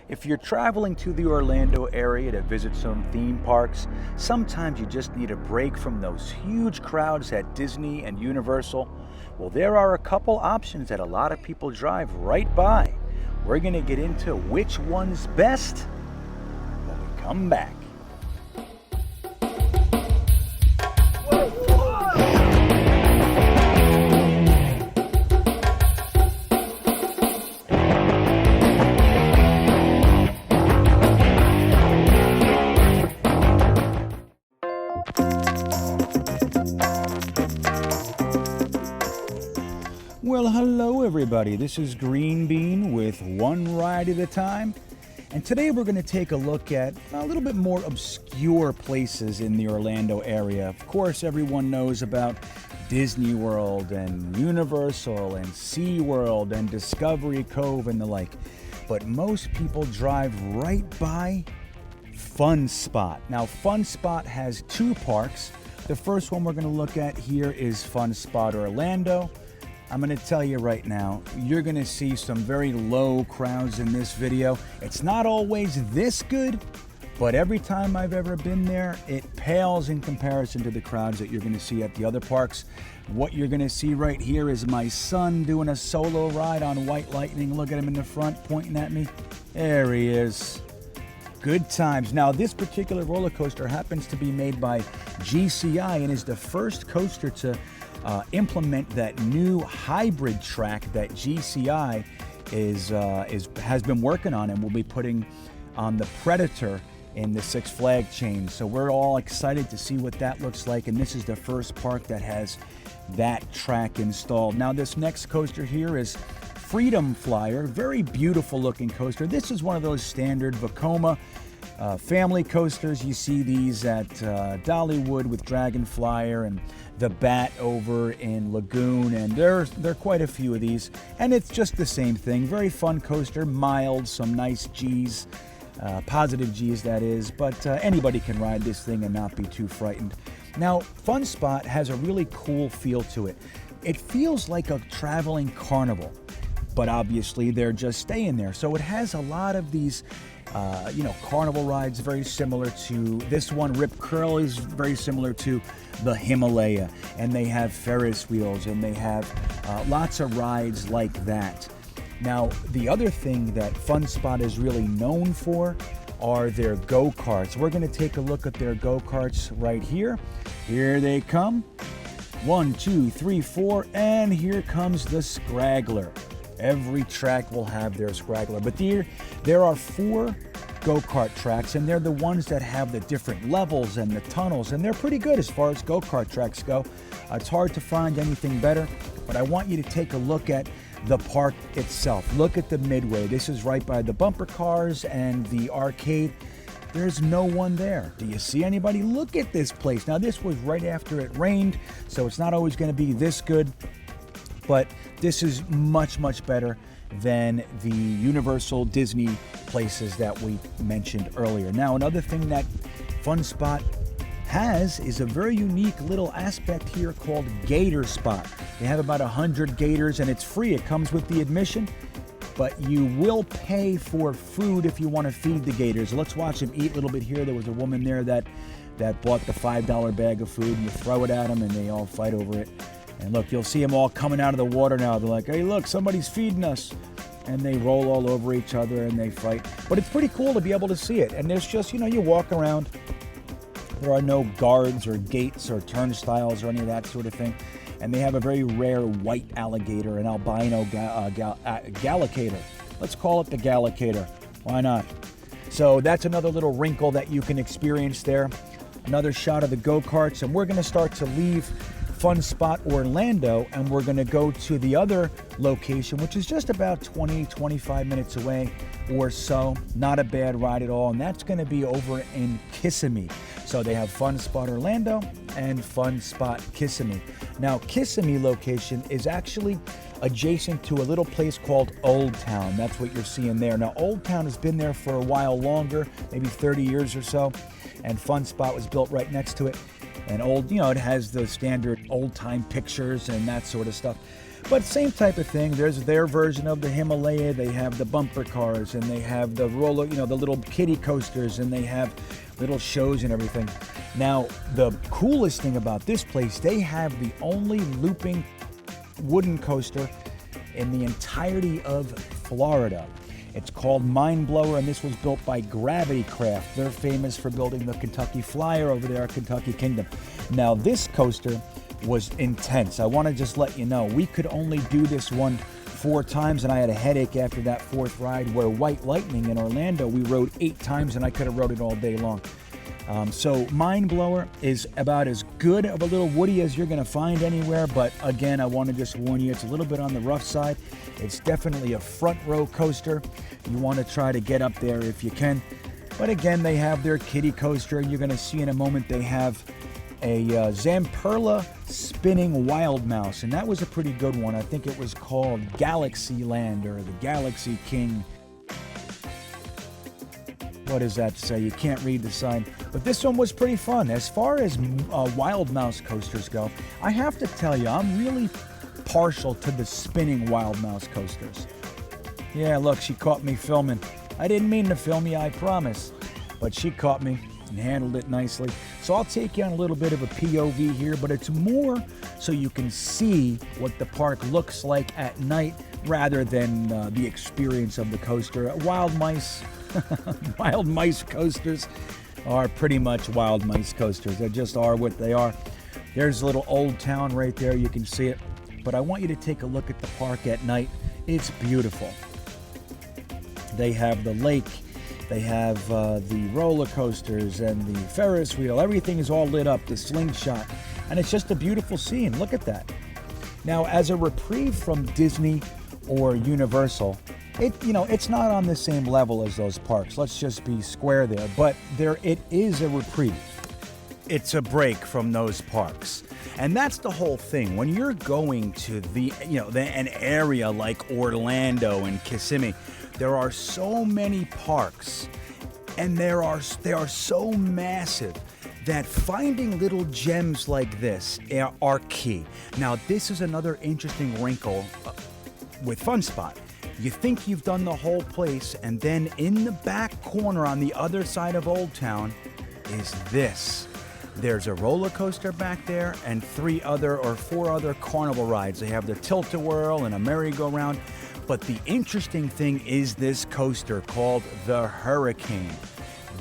If you're traveling to the Orlando area to visit some theme parks, sometimes you just need a break from those huge crowds at Disney and Universal. Well, there are a couple options that a lot of people drive right by. We're going to get into which one's best when we come back. Well, hello everybody. This is GreenBean with One Ride at a Time. And today we're going to take a look at a little bit more obscure places in the Orlando area. Of course, everyone knows about Disney World and Universal and SeaWorld and Discovery Cove and the like. But most people drive right by Fun Spot. Now, Fun Spot has two parks. The first one we're going to look at here is Fun Spot Orlando. I'm going to tell you right now, you're going to see some very low crowds in this video. It's not always this good, but every time I've ever been there, it pales in comparison to the crowds that you're going to see at the other parks. What you're going to see right here is my son doing a solo ride on White Lightning. Look at him in the front pointing at me. There he is. Good times. Now, this particular roller coaster happens to be made by GCI and is the first coaster to implement that new hybrid track that GCI has been working on and will be putting on the Predator in the Six Flags chain. So we're all excited to see what that looks like, and this is the first park that has that track installed. Now, this next coaster here is Freedom Flyer. Very beautiful looking coaster. This is one of those standard Vekoma family coasters. You see these at Dollywood with Dragon Flyer and the Bat over in Lagoon, and there are quite a few of these, and it's just the same thing. Very fun coaster, mild, some nice G's, positive G's that is, but anybody can ride this thing and not be too frightened. Now, Fun Spot has a really cool feel to it. It feels like a traveling carnival, but obviously they're just staying there. So it has a lot of these carnival rides, very similar to this one. Rip Curl is very similar to the Himalaya, and they have Ferris wheels, and they have lots of rides like that. Now, the other thing that Fun Spot is really known for are their go-karts. We're going to take a look at their go-karts right here. Here they come. 1, 2, 3, 4, and here comes the Scraggler. Every track will have their Scraggler, but there are 4 go-kart tracks, and they're the ones that have the different levels and the tunnels, and they're pretty good as far as go-kart tracks go. It's hard to find anything better, but I want you to take a look at the park itself. Look at the Midway. This is right by the bumper cars and the arcade. There's no one there. Do you see anybody? Look at this place. Now, this was right after it rained, so it's not always going to be this good, but this is much, much better than the Universal Disney places that we mentioned earlier. Now, another thing that Fun Spot has is a very unique little aspect here called Gator Spot. They have about 100 gators, and it's free. It comes with the admission, but you will pay for food if you want to feed the gators. Let's watch them eat a little bit here. There was a woman there that bought the $5 bag of food, and you throw it at them, and they all fight over it. And look, you'll see them all coming out of the water now. They're like, hey, look, somebody's feeding us. And they roll all over each other and they fight. But it's pretty cool to be able to see it. And there's just, you walk around. There are no guards or gates or turnstiles or any of that sort of thing. And they have a very rare white alligator, an albino gallicator. Let's call it the gallicator. Why not? So that's another little wrinkle that you can experience there. Another shot of the go-karts. And we're going to start to leave Fun Spot Orlando, and we're going to go to the other location, which is just about 20-25 minutes away or so. Not a bad ride at all, and that's going to be over in Kissimmee. So they have Fun Spot Orlando and Fun Spot Kissimmee. Now, Kissimmee location is actually adjacent to a little place called Old Town. That's what you're seeing there. Now, Old Town has been there for a while longer, maybe 30 years or so, and Fun Spot was built right next to it. And it has the standard old-time pictures and that sort of stuff. But same type of thing. There's their version of the Himalaya. They have the bumper cars, and they have the roller, the little kiddie coasters, and they have little shows and everything. Now, the coolest thing about this place, they have the only looping wooden coaster in the entirety of Florida. It's called Mind Blower, and this was built by Gravity Craft. They're famous for building the Kentucky Flyer over there at Kentucky Kingdom. Now, this coaster was intense. I want to just let you know, we could only do this one 4 times, and I had a headache after that 4th ride, where White Lightning in Orlando, we rode 8 times, and I could have rode it all day long. So Mind Blower is about as good of a little Woody as you're going to find anywhere, but again, I want to just warn you, it's a little bit on the rough side. It's definitely a front row coaster. You want to try to get up there if you can. But again, they have their kiddie coaster, and you're going to see in a moment they have a Zamperla spinning Wild Mouse, and that was a pretty good one. I think it was called Galaxy Land or the Galaxy King. What does that say? You can't read the sign. But this one was pretty fun. As far as Wild Mouse coasters go, I have to tell you, I'm really partial to the spinning Wild Mouse coasters. Yeah, look, she caught me filming. I didn't mean to film you, I promise. But she caught me and handled it nicely. So I'll take you on a little bit of a POV here, but it's more so you can see what the park looks like at night rather than the experience of the coaster. Wild mice, wild mice coasters are pretty much wild mice coasters. They just are what they are. There's a little old town right there, you can see it. But I want you to take a look at the park at night. It's beautiful. They have the lake. They have the roller coasters and the Ferris wheel. Everything is all lit up, the slingshot. And it's just a beautiful scene. Look at that. Now, as a reprieve from Disney or Universal, it's not on the same level as those parks. Let's just be square there. But it is a reprieve. It's a break from those parks. And that's the whole thing. When you're going to an area like Orlando and Kissimmee, there are so many parks, and they are so massive that finding little gems like this are key. Now, this is another interesting wrinkle with Fun Spot. You think you've done the whole place, and then in the back corner on the other side of Old Town is this. There's a roller coaster back there and 4 other carnival rides. They have the Tilt-A-Whirl and a merry-go-round. But the interesting thing is this coaster called the Hurricane.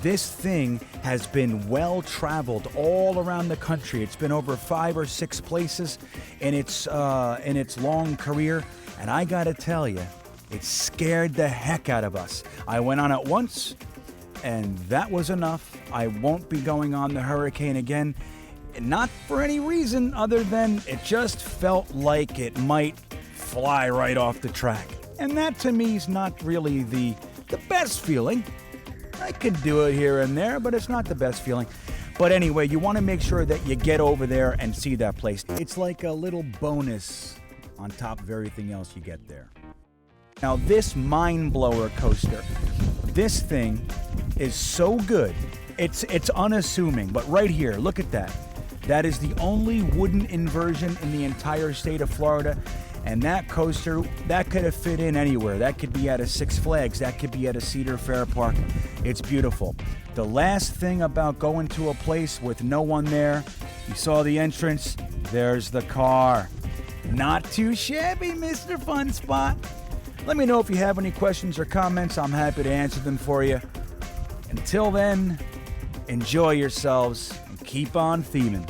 This thing has been well traveled all around the country. It's been over 5 or 6 places in its long career. And I gotta tell you, it scared the heck out of us. I went on it once, and that was enough. I won't be going on the Hurricane again. Not for any reason other than it just felt like it might fly right off the track. And that to me is not really the best feeling. I could do it here and there, but it's not the best feeling. But anyway, you want to make sure that you get over there and see that place. It's like a little bonus on top of everything else you get there. Now, this Mind Blower coaster, this thing is so good. It's unassuming, but right here, look at that. That is the only wooden inversion in the entire state of Florida. And that coaster, that could have fit in anywhere. That could be at a Six Flags. That could be at a Cedar Fair park. It's beautiful. The last thing about going to a place with no one there, you saw the entrance, there's the car. Not too shabby, Mr. Fun Spot. Let me know if you have any questions or comments. I'm happy to answer them for you. Until then, enjoy yourselves and keep on theming.